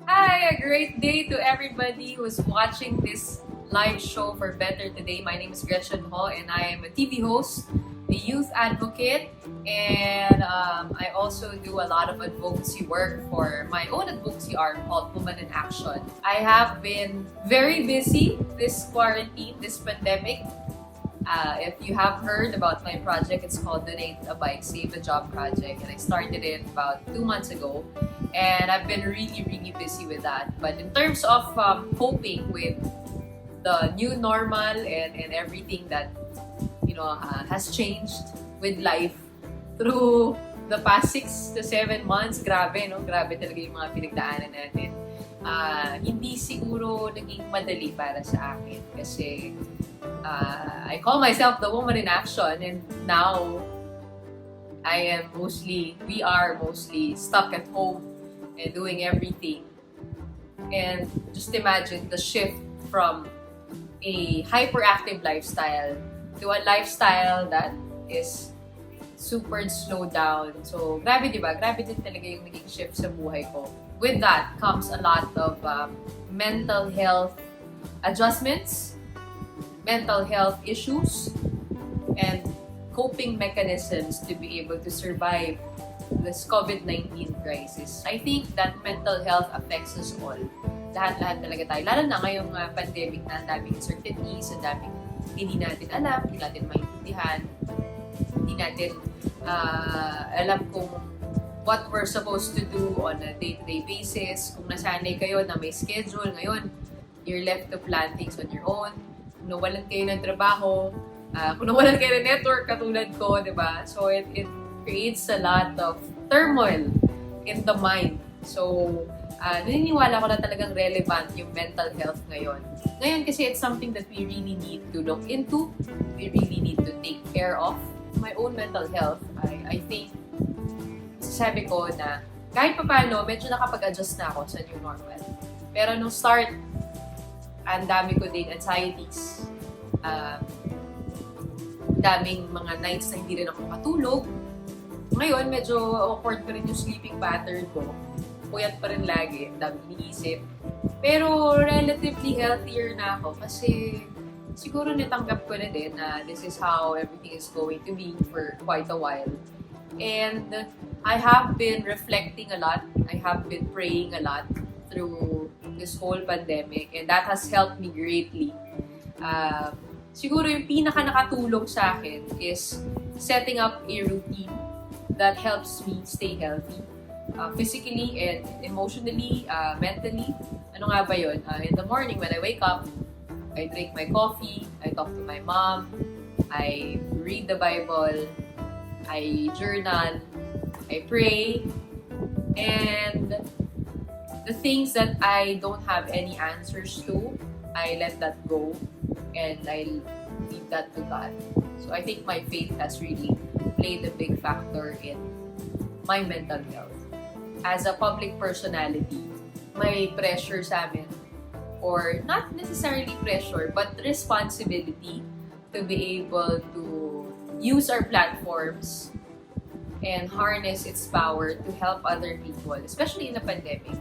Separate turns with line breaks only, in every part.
Hi, a great day to everybody who's watching this live show for Better Today. My name is Gretchen and I am a TV host, a youth advocate, and I also do a lot of advocacy work for my own advocacy arm called Women in Action. I have been very busy this quarantine, this pandemic. If you have heard about my project, it's called Donate a Bike, Save a Job Project, and I started it about 2 months ago. And I've been really, really busy with that. But in terms of coping with the new normal and everything that has changed with life through the past 6 to 7 months, grabe, no? Grabe talaga yung mga pinagdaanan natin. Hindi siguro naging madali para sa akin kasi I call myself the woman in action, and now we are mostly stuck at home and doing everything. And just imagine the shift from a hyperactive lifestyle to a lifestyle that is super slowed down. So, grabe, di ba? Grabe din talaga yung naging shift sa buhay ko. With that comes a lot of mental health adjustments, mental health issues, and coping mechanisms to be able to survive this COVID-19 crisis. I think that mental health affects us all. Lahat-lahat talaga tayo. Lalo na ngayong pandemic na ang daming uncertainties, ang daming hindi natin alam, hindi natin maintindihan, hindi natin alam kung what we're supposed to do on a day-to-day basis. Kung nasanay kayo na may schedule, ngayon, you're left to plan things on your own. Kung nawalan kayo ng trabaho, kung nawalan kayo ng network katulad ko, di ba? So, it creates a lot of turmoil in the mind. So, naniniwala ko na talagang relevant yung mental health ngayon. Ngayon kasi it's something that we really need to look into. We really need to take care of. My own mental health, I think, sasabi ko na kahit pa paano, medyo nakapag-adjust na ako sa new normal. Pero nung start, ang dami ko din anxieties. Daming mga nights na hindi rin ako makatulog. Ngayon, medyo awkward pa rin yung sleeping pattern ko. Puyat pa rin lagi, ang dami iniisip. Pero relatively healthier na ako kasi siguro natanggap ko na din na this is how everything is going to be for quite a while. And I have been reflecting a lot. I have been praying a lot through this whole pandemic, and that has helped me greatly. Siguro yung pinaka nakatulong sa akin is setting up a routine that helps me stay healthy. Physically and emotionally, mentally. Ano nga ba yun? In the morning when I wake up, I drink my coffee, I talk to my mom, I read the Bible, I journal, I pray, and the things that I don't have any answers to, I let that go and I leave that to God. So I think my faith has really played a big factor in my mental health. As a public personality, may pressure sa amin, or not necessarily pressure, but responsibility to be able to use our platforms and harness its power to help other people, especially in the pandemic.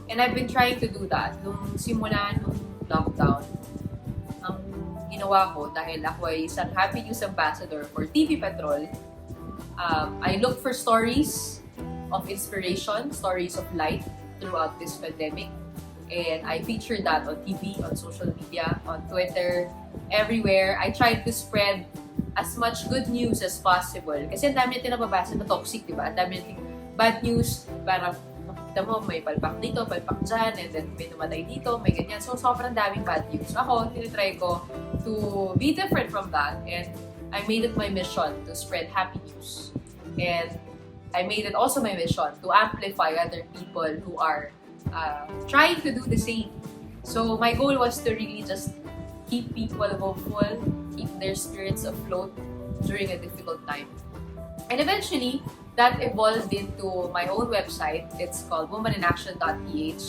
And I've been trying to do that. Nung simula nung lockdown, ang ginawa ko, dahil ako ay isang Happy News Ambassador for TV Patrol, I look for stories of inspiration, stories of light throughout this pandemic. And I feature that on TV, on social media, on Twitter, everywhere. I tried to spread as much good news as possible. Kasi ang dami natin nababasa na toxic, di ba? Ang dami natin bad news, parang makikita mo, may palpak dito, palpak dyan, and then may namatay dito, may ganyan. So, sobrang daming bad news. Ako, tinitry ko to be different from that, and I made it my mission to spread happy news. And I made it also my mission to amplify other people who are trying to do the same. So my goal was to really just keep people hopeful, keep their spirits afloat during a difficult time. And eventually, that evolved into my own website. It's called womaninaction.ph.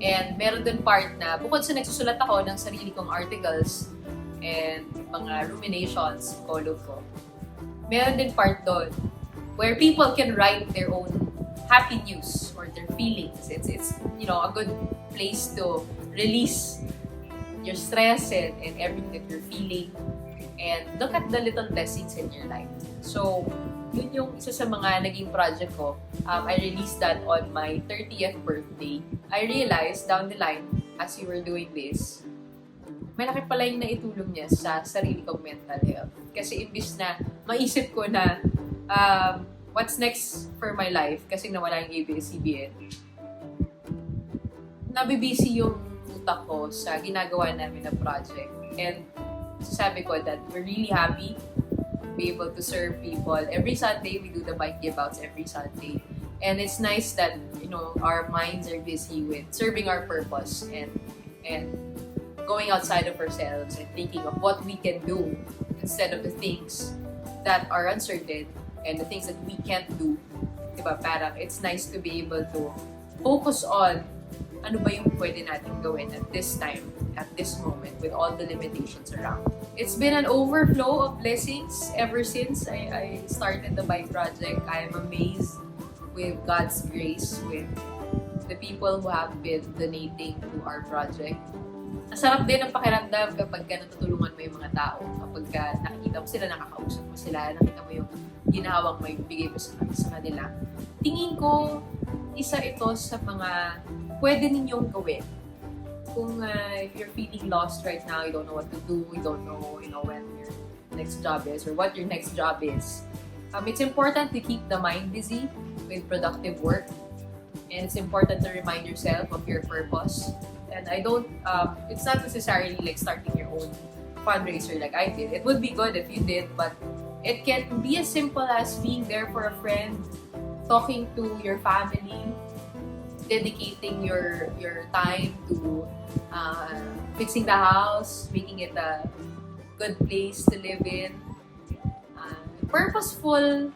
And meron dun part na, bukod sa nagsusulat ako ng sarili kong articles and mga ruminations, column ko, meron din part doon where people can write their own happy news their feelings. It's a good place to release your stress and everything that you're feeling, and look at the little blessings in your life. So, yun yung isa sa mga naging project ko. I released that on my 30th birthday. I realized down the line, as you were doing this, malaki pala yung naitulong niya sa sarili kong mental health. Kasi imbis na maisip ko na what's next for my life, kasi nawala yung ABS-CBN, nabibisi yung utak ko sa ginagawa namin na project. And sabi ko that we're really happy to be able to serve people. Every Sunday, we do the bike give-outs every Sunday. And it's nice that, our minds are busy with serving our purpose and going outside of ourselves and thinking of what we can do instead of the things that are uncertain and the things that we can't do. Diba? Parang it's nice to be able to focus on ano ba yung pwede natin gawin at this time, at this moment, with all the limitations around. It's been an overflow of blessings ever since I started the bike project. I am amazed with God's grace, with the people who have been donating to our project. Masarap din ang pakiramdam kapag natutulungan mo yung mga tao. Kapag nakikita mo sila, nakakausap mo sila, nakita mo yung ginahawang may bigay mo sa kanila. Tingin ko, isa ito sa mga pwede ninyong gawin. Kung if you're feeling lost right now, you don't know what to do, you don't know, when your next job is or what your next job is. It's important to keep the mind busy with productive work. And it's important to remind yourself of your purpose. And it's not necessarily like starting your own fundraiser like I did. It would be good if you did, but it can be as simple as being there for a friend, talking to your family, dedicating your time to fixing the house, making it a good place to live in. Purposeful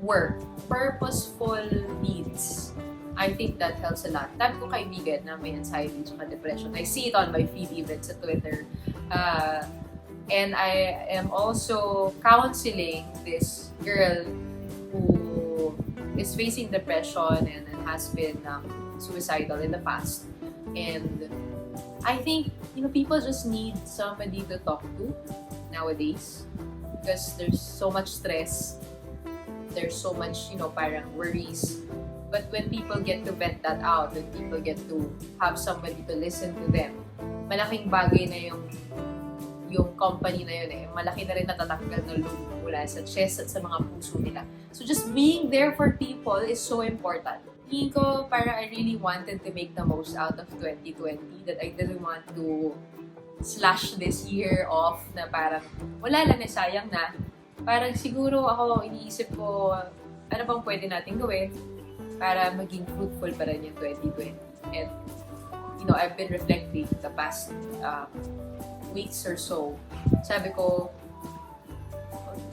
work, purposeful needs. I think that helps a lot. Dami ko kaibigan na may anxiety at depression. I see it on my feed even sa Twitter. And I am also counseling this girl who is facing depression and has been suicidal in the past. And I think, people just need somebody to talk to nowadays because there's so much stress. There's so much, parang worries. But when people get to vent that out, when people get to have somebody to listen to them, malaking bagay na yung company na yun malaki na rin natatanggal na loob mula sa chest at sa mga puso nila. So just being there for people is so important. Tingin ko, para I really wanted to make the most out of 2020, that I didn't want to slash this year off na parang wala lang na sayang na. Parang siguro ako iniisip ko, ano bang pwede natin gawin para maging fruitful pa rin yung 2020. And, I've been reflecting the past weeks or so. Sabi ko,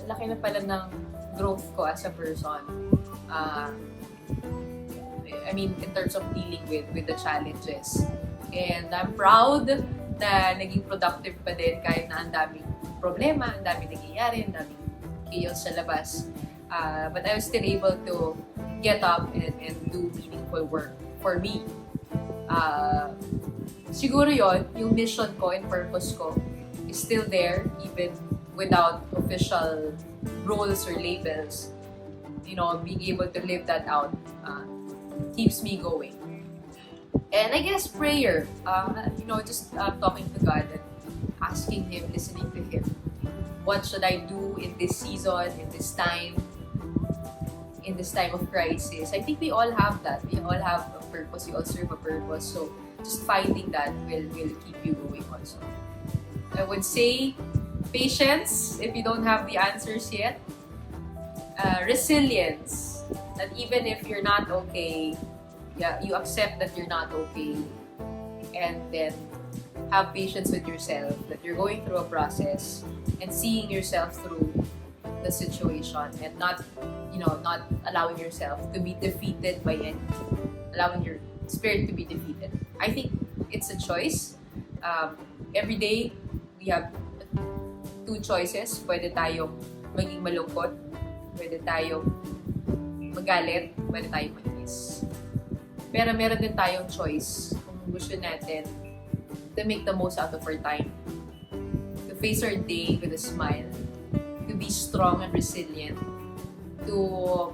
laki na pala ng growth ko as a person. In terms of dealing with the challenges. And I'm proud na naging productive pa din kahit na ang daming problema, ang daming nangyayari, ang daming chaos sa labas. But I was still able to get up and do meaningful work for me. Siguro yung mission ko and purpose ko is still there even without official roles or labels. Being able to live that out keeps me going. And I guess prayer, just talking to God and asking Him, listening to Him. What should I do in this season, in this time of crisis? I think we all have that. We all have a purpose. We all serve a purpose. So just finding that will keep you going also. I would say patience if you don't have the answers yet. Resilience, that even if you're not okay, you accept that you're not okay, and then have patience with yourself, that you're going through a process and seeing yourself through the situation and not allowing yourself to be defeated by anything, allowing your spirit to be defeated. I think it's a choice. Every day, we have two choices. Pwede tayong maging malungkot, pwede tayong magalit, pwede tayong mainis. Pero meron din tayong choice kung gusto natin to make the most out of our time, to face our day with a smile, to be strong and resilient, to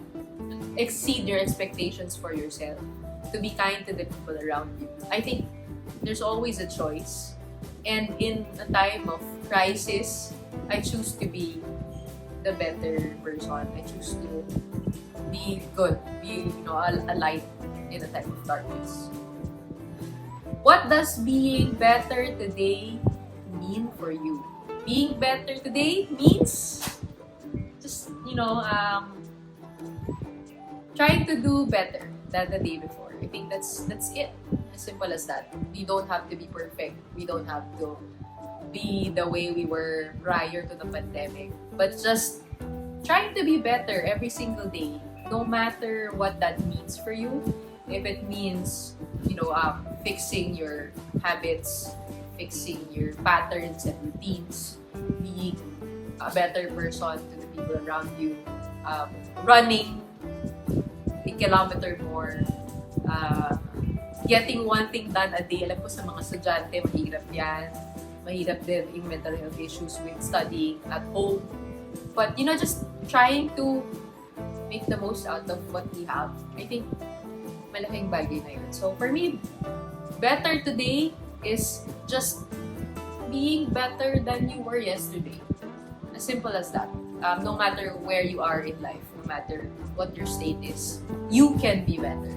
exceed your expectations for yourself, to be kind to the people around you. I think there's always a choice. And in a time of crisis, I choose to be the better person. I choose to be good, be a light in a time of darkness. What does being better today mean for you? Being better today means just trying to do better than the day before. I think that's it. As simple as that. We don't have to be perfect. We don't have to be the way we were prior to the pandemic. But just trying to be better every single day, no matter what that means for you. If it means, fixing your habits, fixing your patterns and routines, being a better person to the people around you, running a kilometer more, getting one thing done a day. Alam ko sa mga estudyante, mahirap yan. Mahirap din yung mental health issues with studying at home. But, just trying to make the most out of what we have. I think malaking bagay na yun. So, for me, better today is just being better than you were yesterday. As simple as that. No matter where you are in life, no matter what your state is, you can be better.